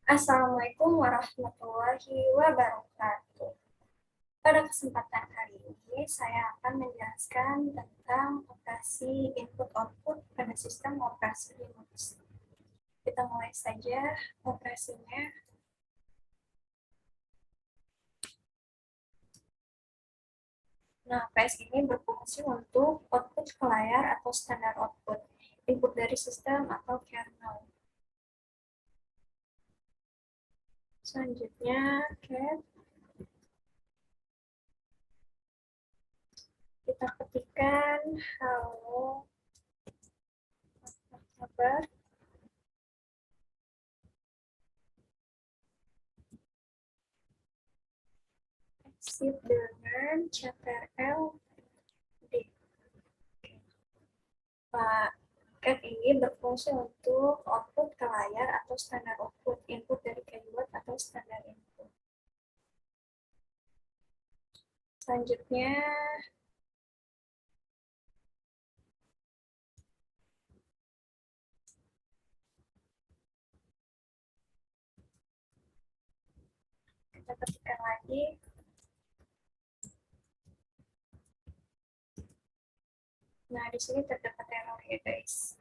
Assalamualaikum warahmatullahi wabarakatuh. Pada kesempatan hari ini, saya akan menjelaskan tentang operasi input-output pada sistem operasi Linux. Kita mulai saja operasinya. Nah, PS ini berfungsi untuk output ke layar atau standar output, input dari sistem atau kernel. Selanjutnya, cat kita ketikkan halo, apa kabar, exit dengan ctrl d. Pak, cat ini berfungsi untuk output ke layar atau standar output, input dari keyword atau standar input. Selanjutnya, kita ketikkan lagi. Nah, di sini terdapat error ya guys.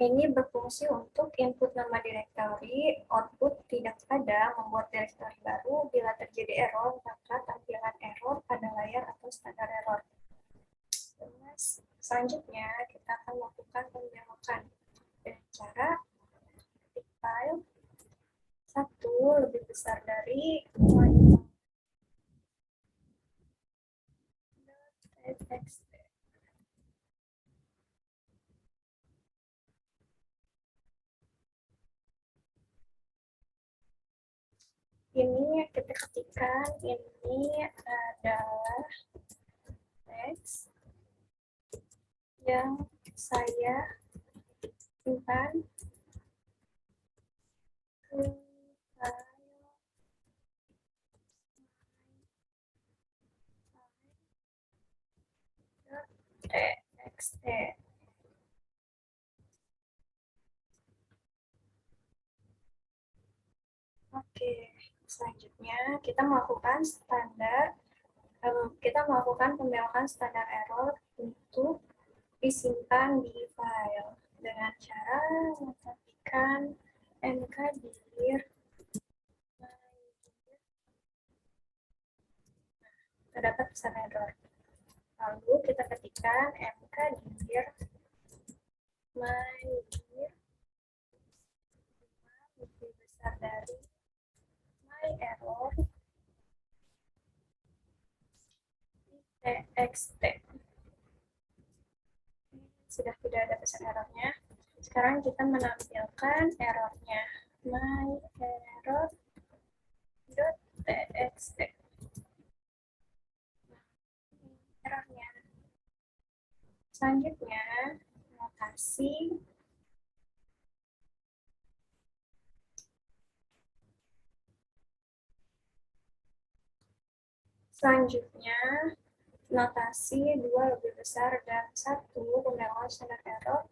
Ini berfungsi untuk input nama direktori, output tidak ada, membuat direktori baru. Bila terjadi error, maka tampilan error pada layar atau standar error. Terus, selanjutnya, kita akan melakukan pembelokan dengan cara ketik file satu lebih besar dari txt. Ini kita ketikkan ini adalah teks yang saya simpan ke file txt. Oke, selanjutnya kita melakukan pembelokan standar error untuk disimpan di file dengan cara mengetikkan mkdir. Terdapat pesan error. Lalu kita ketikkan mkdir mydir lebih besar dari my error txt. Sudah tidak ada pesan errornya. Sekarang kita menampilkan errornya. My error txt. Errornya. Selanjutnya, notasi. Selanjutnya, notasi 2 lebih besar dan 1 pembelokan standar error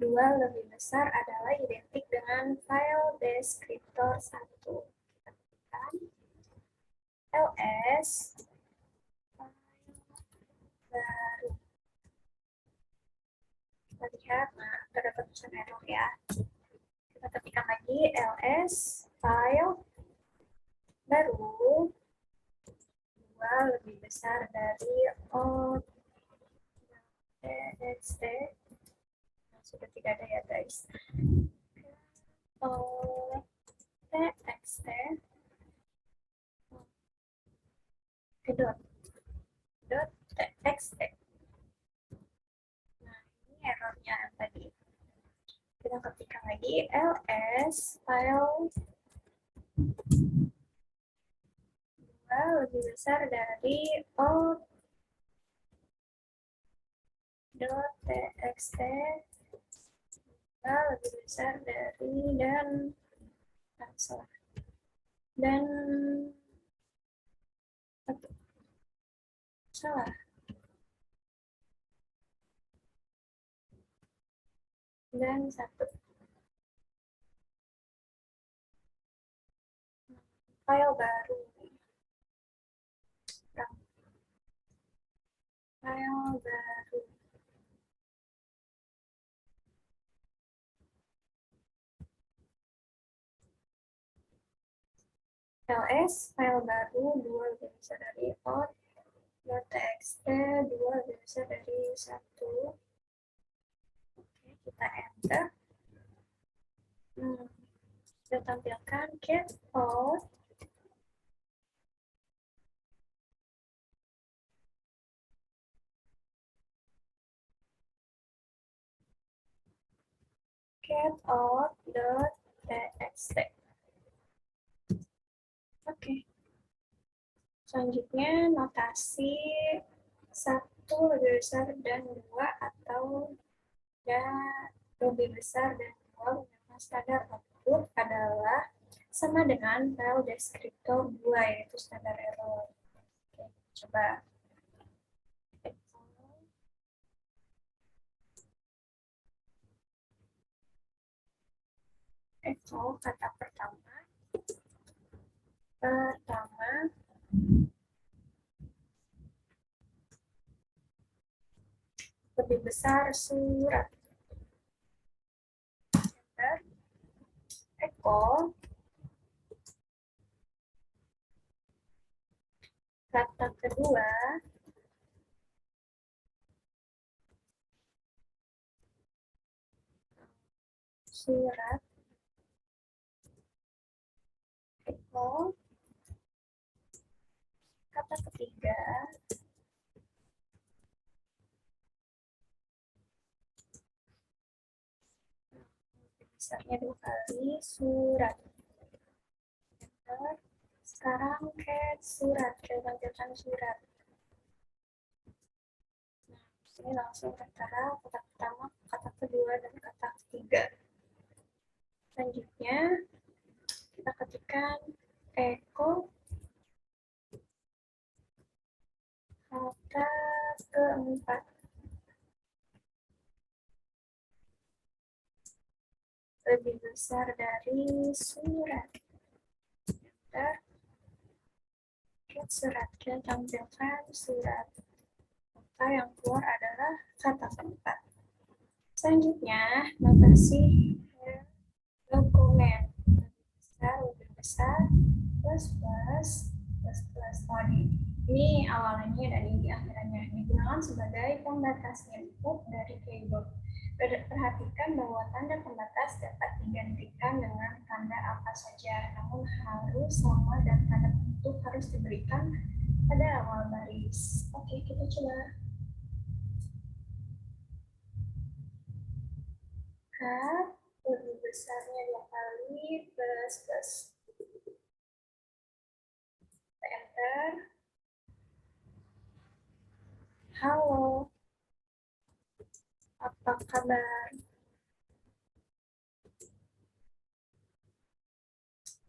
2 lebih besar adalah identik dengan file deskriptor 1. ls baru. Kita lihat, nah terdapat pesan error ya. Kita ketikkan lagi ls file baru 2 lebih besar dari txt. Nah, sudah tidak ada ya guys. txt txt. Nah, ini errornya yang tadi. Kita ketikkan lagi ls file 2 lebih besar dari txt 2 lebih besar dari dan salah dan 1. file baru. File baru. ls, file baru, 2 lebih besar dari out.txt, 2 lebih besar dari 1. Oke, kita enter. Kita tampilkan get out get.out.txt. Oke. Selanjutnya notasi 1 lebih besar dan 2 atau lebih besar dan 2 menggunakan standar output adalah sama dengan file deskriptor 2, yaitu standar error. Oke, coba. Echo kata pertama lebih besar surat. Echo kata kedua surat. Echo kata ketiga besarnya 2 kali surat. Enter. Sekarang cat surat, tampilkan surat. Nah, ini langsung antara kata pertama, kata kedua, dan kata ketiga. Selanjutnya kita ketikkan echo kata keempat. Lebih besar dari surat. Enter. Get surat, kita tampilkan surat. Maka yang keluar adalah kata keempat. Selanjutnya, notasi dokumen. Lebih besar, plus. Oh, ini awalannya dan ini akhirannya. Digunakan sebagai pembatas input dari keyboard. Perhatikan bahwa tanda pembatas dapat digantikan dengan tanda apa saja, namun harus sama dan tanda penutup harus diberikan pada awal baris. Oke, kita coba. Lebih besarnya 2 kali, plus. Enter. Halo, apa kabar?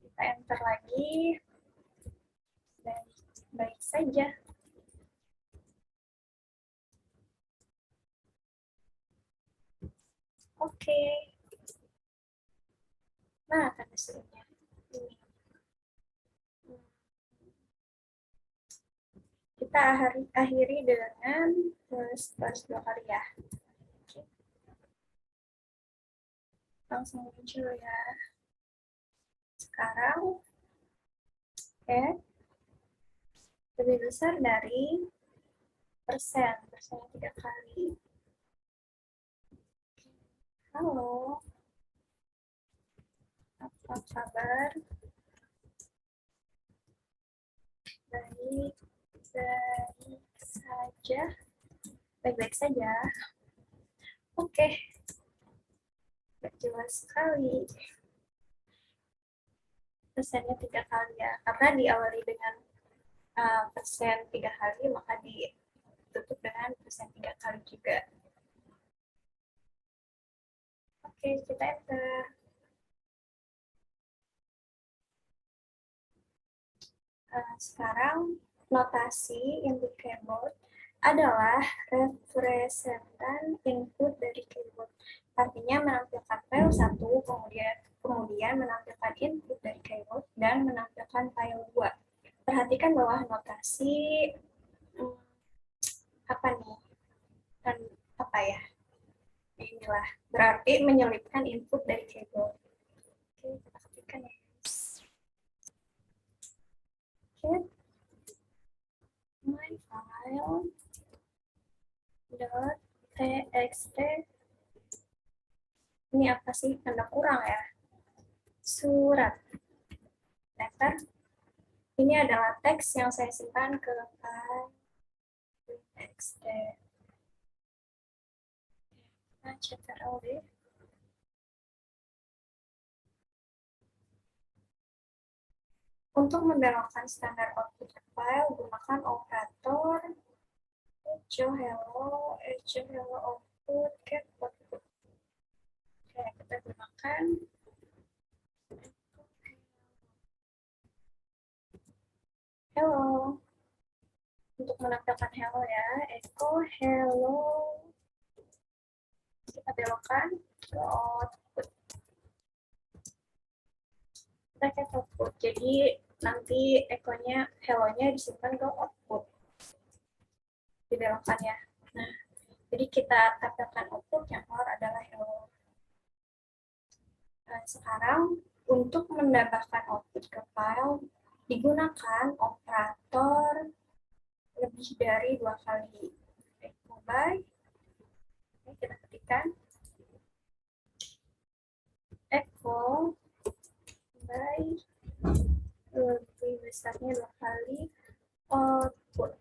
Kita enter lagi. Baik saja. Oke. Nah, tanda serunya. Ini. Kita akhiri dengan plus 2 kali ya. Oke. Langsung muncul ya. Sekarang, lebih besar dari persennya 3 kali. Halo, apa kabar? Baik saja. Baik-baik saja. Oke. Jelas sekali. Persennya 3 kali ya. Karena diawali dengan persen 3 kali, maka ditutup dengan persen 3 kali juga. Oke, kita enter. Sekarang notasi input keyboard adalah representan input dari keyboard. Artinya menampilkan file 1, kemudian Kemudian menampilkan input dari keyword dan menampilkan file 2. Perhatikan bawah notasi apa nih? Dan apa ya? Inilah berarti menyelipkan input dari keyword. Oke, kita ketikkan ya. Oke, my file dot txt. Ini apa sih? Tanda kurang ya? Surat. Letter. Ini adalah teks yang saya simpan ke file txt. Nah, Ctrl D. Untuk membelokkan standar output file, gunakan operator echo hello output get output. Oke, kita gunakan hello. Untuk menampilkan hello ya, echo hello. Kita belokkan ke output. Kita get output. Jadi nanti echo-nya, hello-nya disimpan ke output. Dibelokkan ya. Nah, jadi kita tampilkan output yang keluar adalah hello. Nah, sekarang untuk menambahkan output ke file digunakan operator lebih dari 2 kali. Echo by, kita ketikkan echo by lebih besarnya 2 kali output.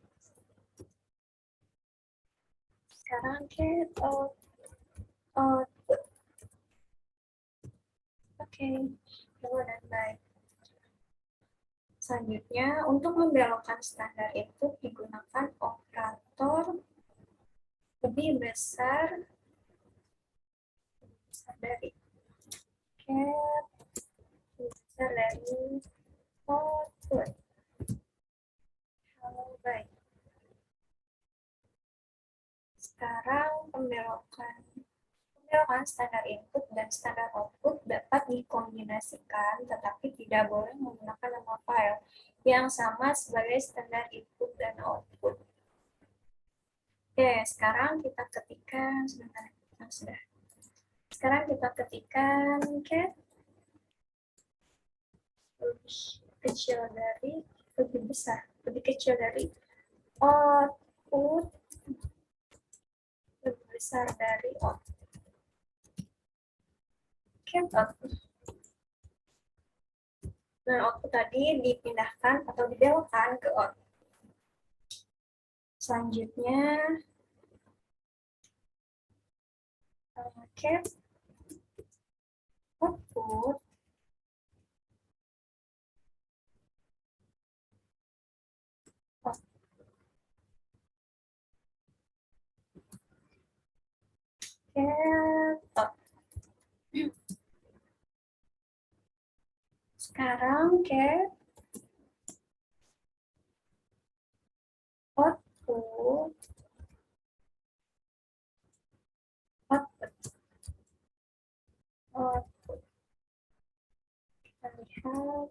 Sekarang get output. Oke, hello dan bye. Selanjutnya, untuk membelokkan standar input digunakan operator lebih besar dari get besar dari output. Halo, baik. Sekarang pembelokan standar input dan standar output dapat dikombinasikan, tetapi tidak boleh menggunakan nama file yang sama sebagai standar input dan output. Oke, sekarang kita ketikkan sebentar. Sudah. Sekarang kita ketikkan get lebih kecil dari output lebih besar dari output. Get output. Nah, output tadi dipindahkan atau dibelokkan ke output. Selanjutnya, get output sekarang get output kita lihat,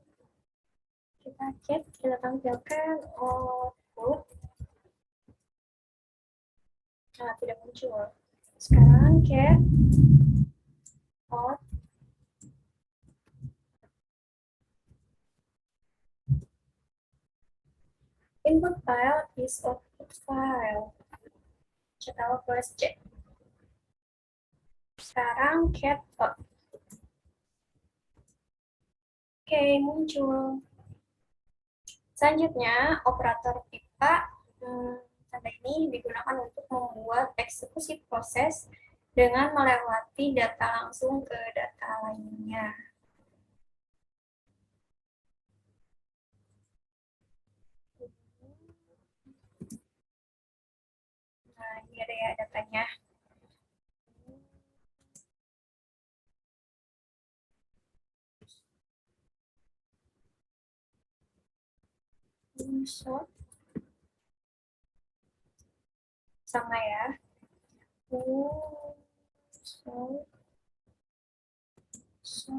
kita cek, kita tampilkan output. Nah, tidak muncul. Sekarang get output input file is output file. Ctrl plus C. Sekarang get output. Oke, muncul. Selanjutnya, operator pipa tanda ini digunakan untuk membuat eksekusi proses dengan melewati data langsung ke data lainnya. Nah, ini ada ya datanya. Insert. Sama ya. So,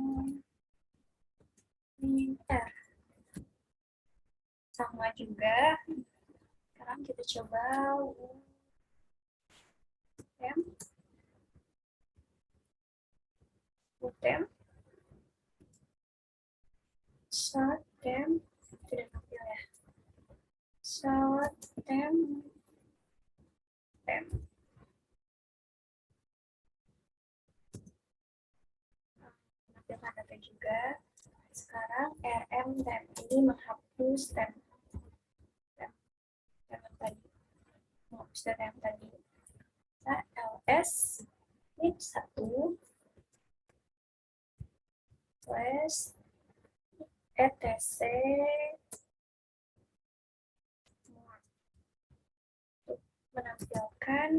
min R. Sama juga. Sekarang kita coba utem, short tem, tidak tampil ya. Short tem, menampilkan data juga. Sekarang rm tem ini menghapus tem tadi, menghapus data yang tadi. Nah, ls ini 1 slash etc untuk menampilkan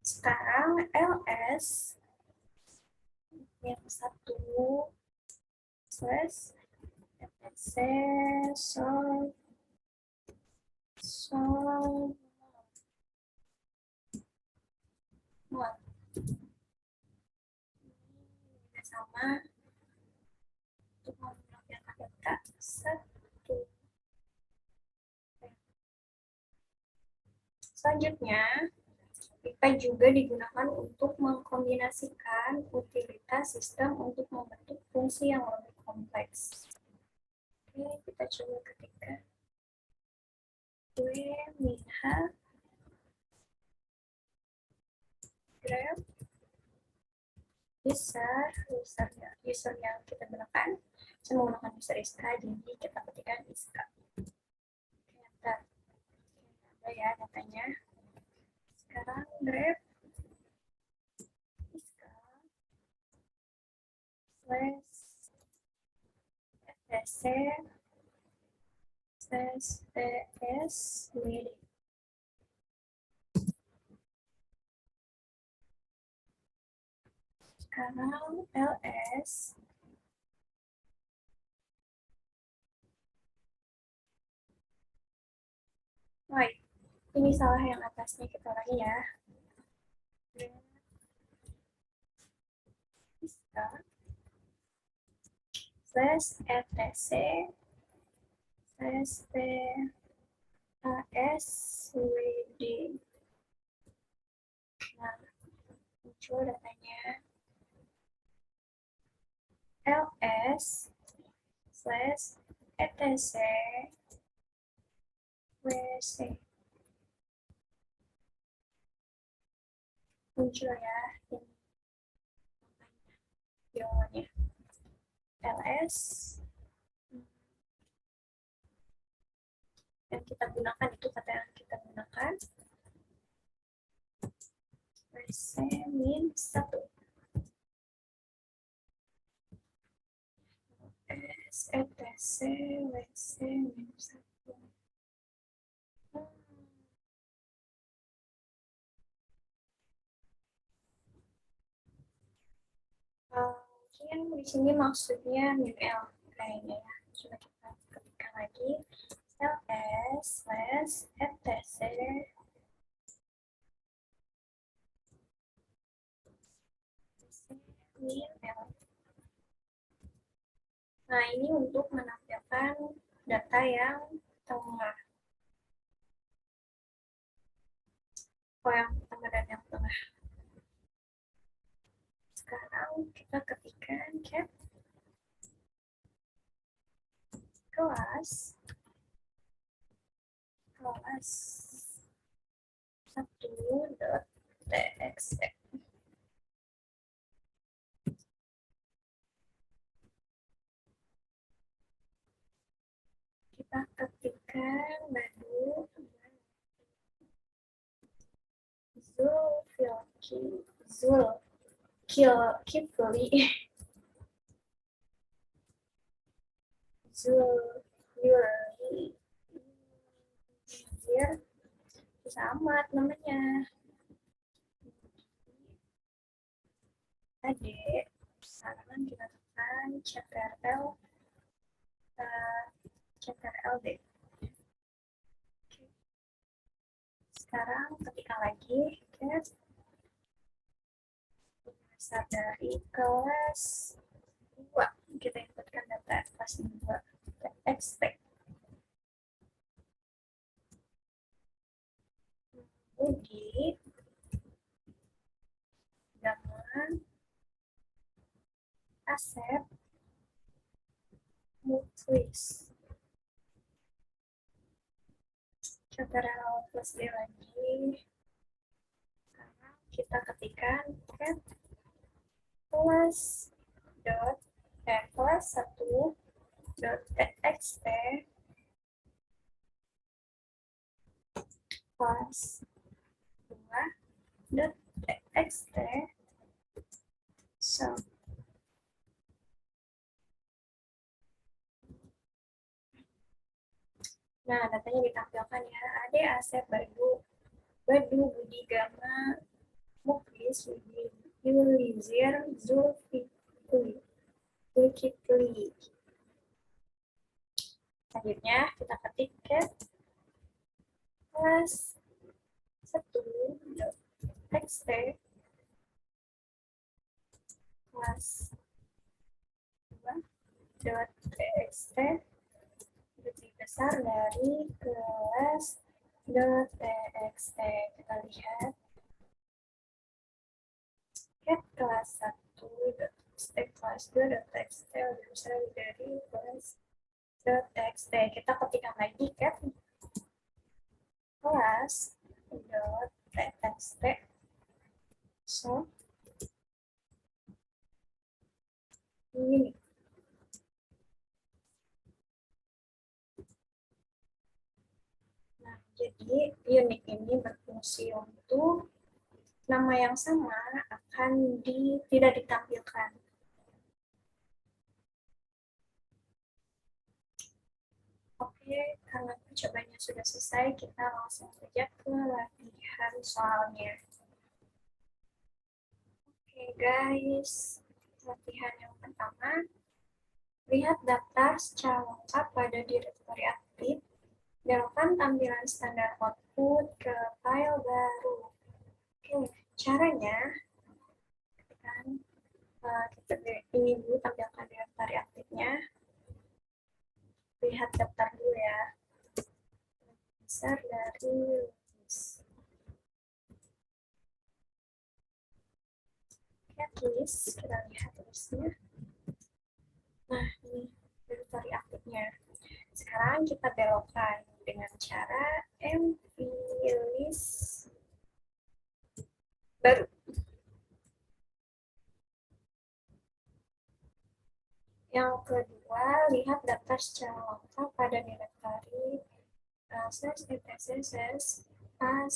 sekarang ls yang 1 slash etc solve sama untuk menampilkan data 1. Selanjutnya, IPA juga digunakan untuk mengkombinasikan utilitas sistem untuk membentuk fungsi yang lebih kompleks. Oke, kita coba ketikkan minha grab user yang kita gunakan. Saya menggunakan user iska, jadi kita ketikkan iska. Oke, ada ya datanya. Sekarang grab iska slash etc slash ps wd. Sekarang ls baik, ini salah yang atasnya, kita ulangi ya. Slash etc slash paswd. Nah, muncul datanya ls slash etc wc. Muncul ya ini jawabannya. ls yang kita gunakan, itu kata yang kita gunakan, wc min 1 etc wc min 1. Mungkin di sini maksudnya min L kayaknya ya. Coba kita ketikkan lagi ls slash etc min L. Nah, ini untuk menampilkan data yang tengah. Yang pertama dan yang tengah. Sekarang kita ketikkan cat kelas 1.txt. Kita ketikkan baru Zulkifli sama namanya adik. Sekarang kita tekan ctrl d. Sekarang ketikkan lagi get dasar dari kelas 2. Kita inputkan data kelas 2. Kita expect. Kemudian dengan asep multiples. Coba plus D lagi. Sekarang kita ketikkan get kelas dot kelas 1 dot txt kelas 2 dot txt so nah datanya ditampilkan ya. Ade Asep Badu Budi Gama Muklis Yulizir Zulkifli. Selanjutnya kita ketik get kelas 1 txt kelas 2 txt lebih besar dari kelas txt. Kita lihat get kelas 1 txt kelas 2 txt lebih besar dari kelas txt. Kita ketikkan lagi get kelas txt so ini. Nah, jadi unit ini berfungsi untuk nama yang sama akan tidak ditampilkan. Oke, karena percobanya sudah selesai, kita langsung saja ke latihan soalnya. Oke guys, latihan yang pertama, lihat daftar secara lengkap pada direktori aktif, belokkan tampilan standar output ke file baru. Oke, caranya, kita ini dulu tampilkan direktori aktifnya, lihat daftar dulu ya, besar dari list. List, kita lihat listnya. Nah, ini direktori aktifnya. Sekarang kita belokkan dengan cara mv list baru. Yang kedua, lihat daftar secara lengkap pada direktori /etc//, pas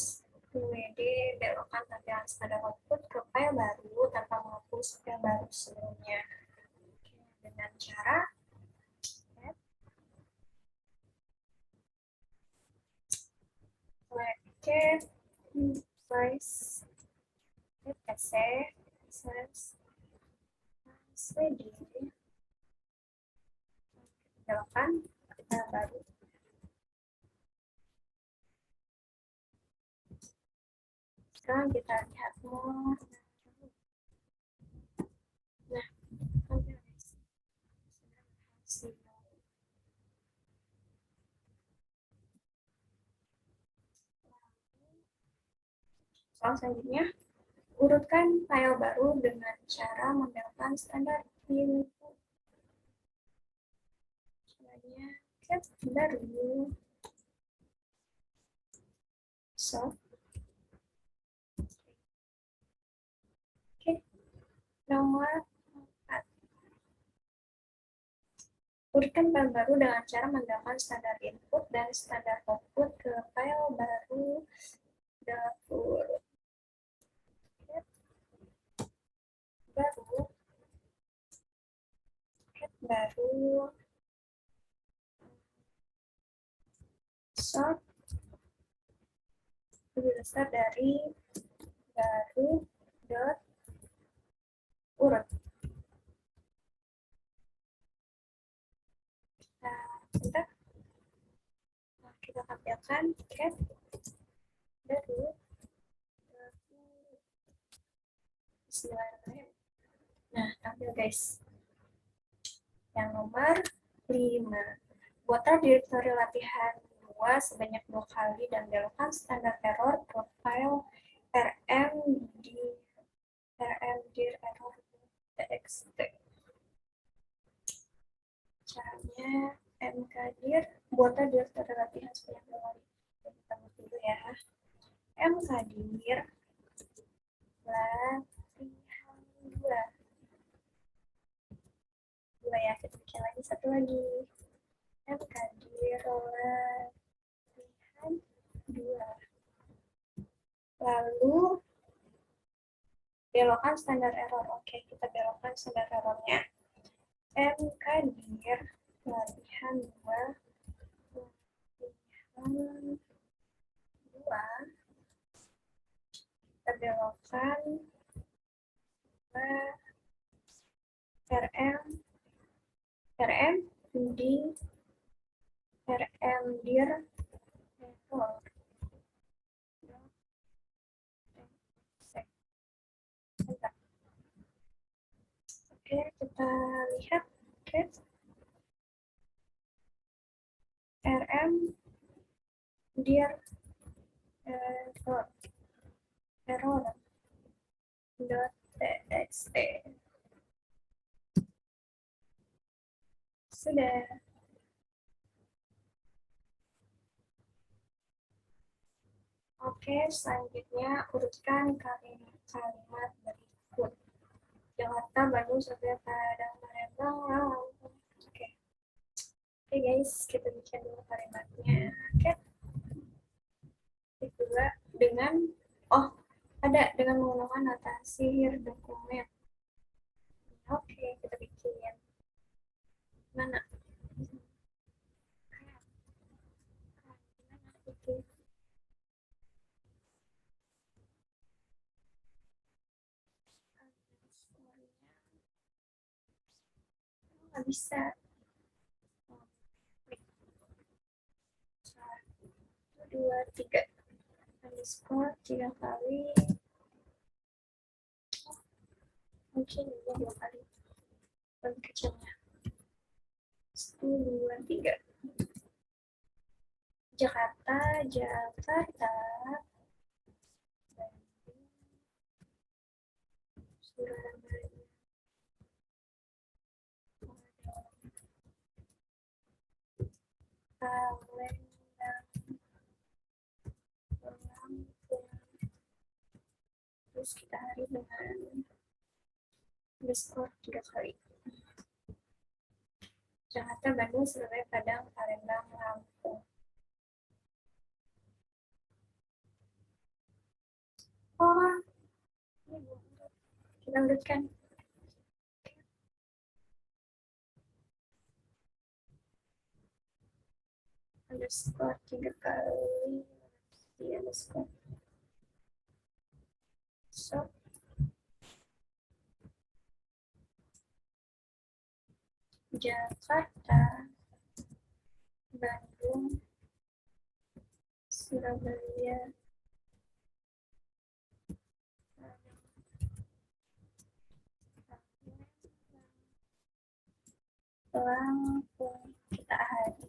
WD, belokkan tampilan standar output ke file baru tanpa menghapus file baru sebelumnya. Dengan cara get price essay WD, belokkan file baru. Sekarang kita lihat more. Nah, soal selanjutnya, urutkan file baru dengan cara membelokkan standar input. Caranya get baru. So, nomor 4. Urutkan file baru dengan cara menambahkan standar input dan standar output ke file baru dapur. Baru sort lebih besar dari baru dot urut. Nah, kita tampilkan get baru Bismillahirrahmanirrahim. Nah, tampil guys. Yang nomor 5. Buatlah direktori latihan 2 sebanyak 2 kali dan belokkan standar error profile rm di dir error txt. Caranya mkdir buatlah direktori latihan sebanyak 2 kali. Kita buat dulu ya. Mkdir latihan 2 ya, kita bikin lagi satu lagi. Mkdir latihan 2. Lalu belokkan standar error. Oke, kita belokkan standar errornya. Mkdir latihan 2 kita belokkan rm di rm dir error. Oke, kita lihat. Oke. rm dir error .txt. Sudah. Oke, selanjutnya urutkan kalimat berikut. Jakarta, Bandung, Surabaya, Padang, Palembang. Oke. Oke guys, kita bikin dulu kalimatnya. Oke. Kedua, dengan dengan menggunakan notasi dokumen. Oke, kita bikin. Mana? Nggak bisa. 1, 2, 3. Underscore 3 kali. Mungkin ini 2 kali. Lebih kecilnya. 1, 2, 3. Jakarta, Bandung, Surabaya, Palembang, Lampung. Terus kita hari dengan underscore 3 kali. Jakarta, Bandung, Surabaya, Padang, Palembang, Lampung. Oh, kita urutkan. Underscore 3 kali. Underscore. So, Jakarta, Bandung, Surabaya, Lampung. Kita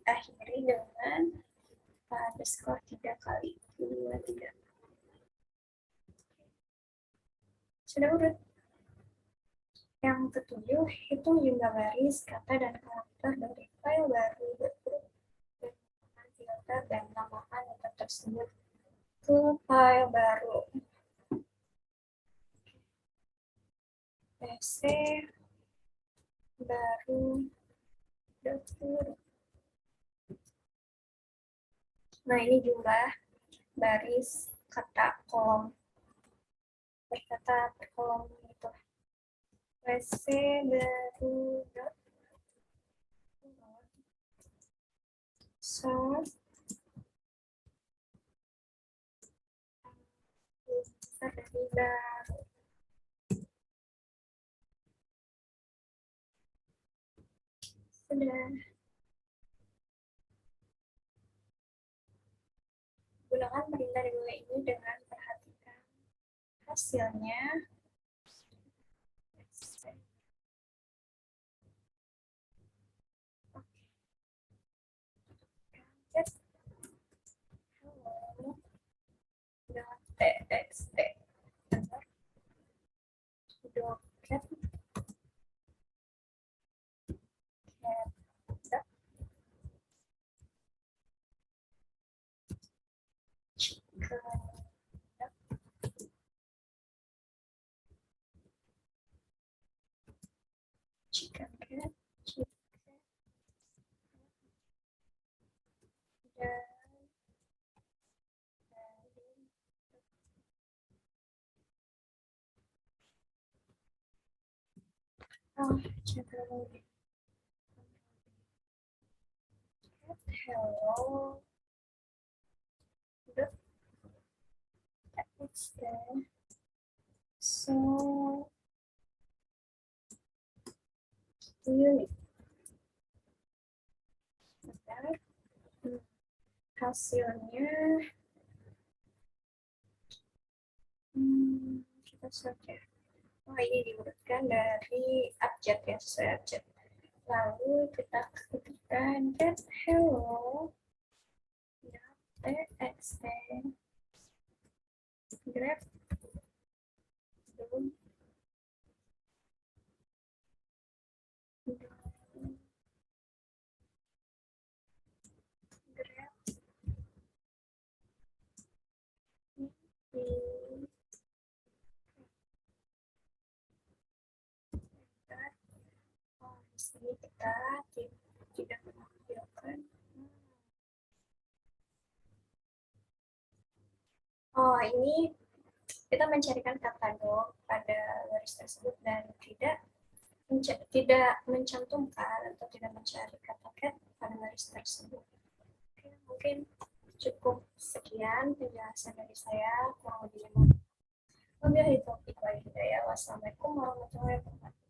akhiri dengan underscore 3 kali. 2, 3. Sudah urut. Yang ketujuh, hitung jumlah baris, kata, dan karakter dari file baru bergrup dengan filter dan namakan data tersebut ke file baru. PC baru daftar. Nah, ini jumlah baris kata kolom berkata per kolom itu. PC baru source dari baru. Sudah. Gunakan perintah dua ini dengan perhatikan hasilnya. Hello. It's there. So unique. Bentar. Hasilnya kita search ya. Oh, ini diurutkan dari abjad ya, sesuai abjad. Lalu kita ketikkan get hello txt grab di sini kita tidak menampilkan. Oh, ini kita mencarikan kata dog pada baris tersebut dan tidak mencantumkan atau tidak mencari kata cat pada baris tersebut. Oke, mungkin cukup sekian penjelasan dari saya, kurang lebih 5. Wabillahi taufiq wal hidayah. Wassalamualaikum warahmatullahi wabarakatuh.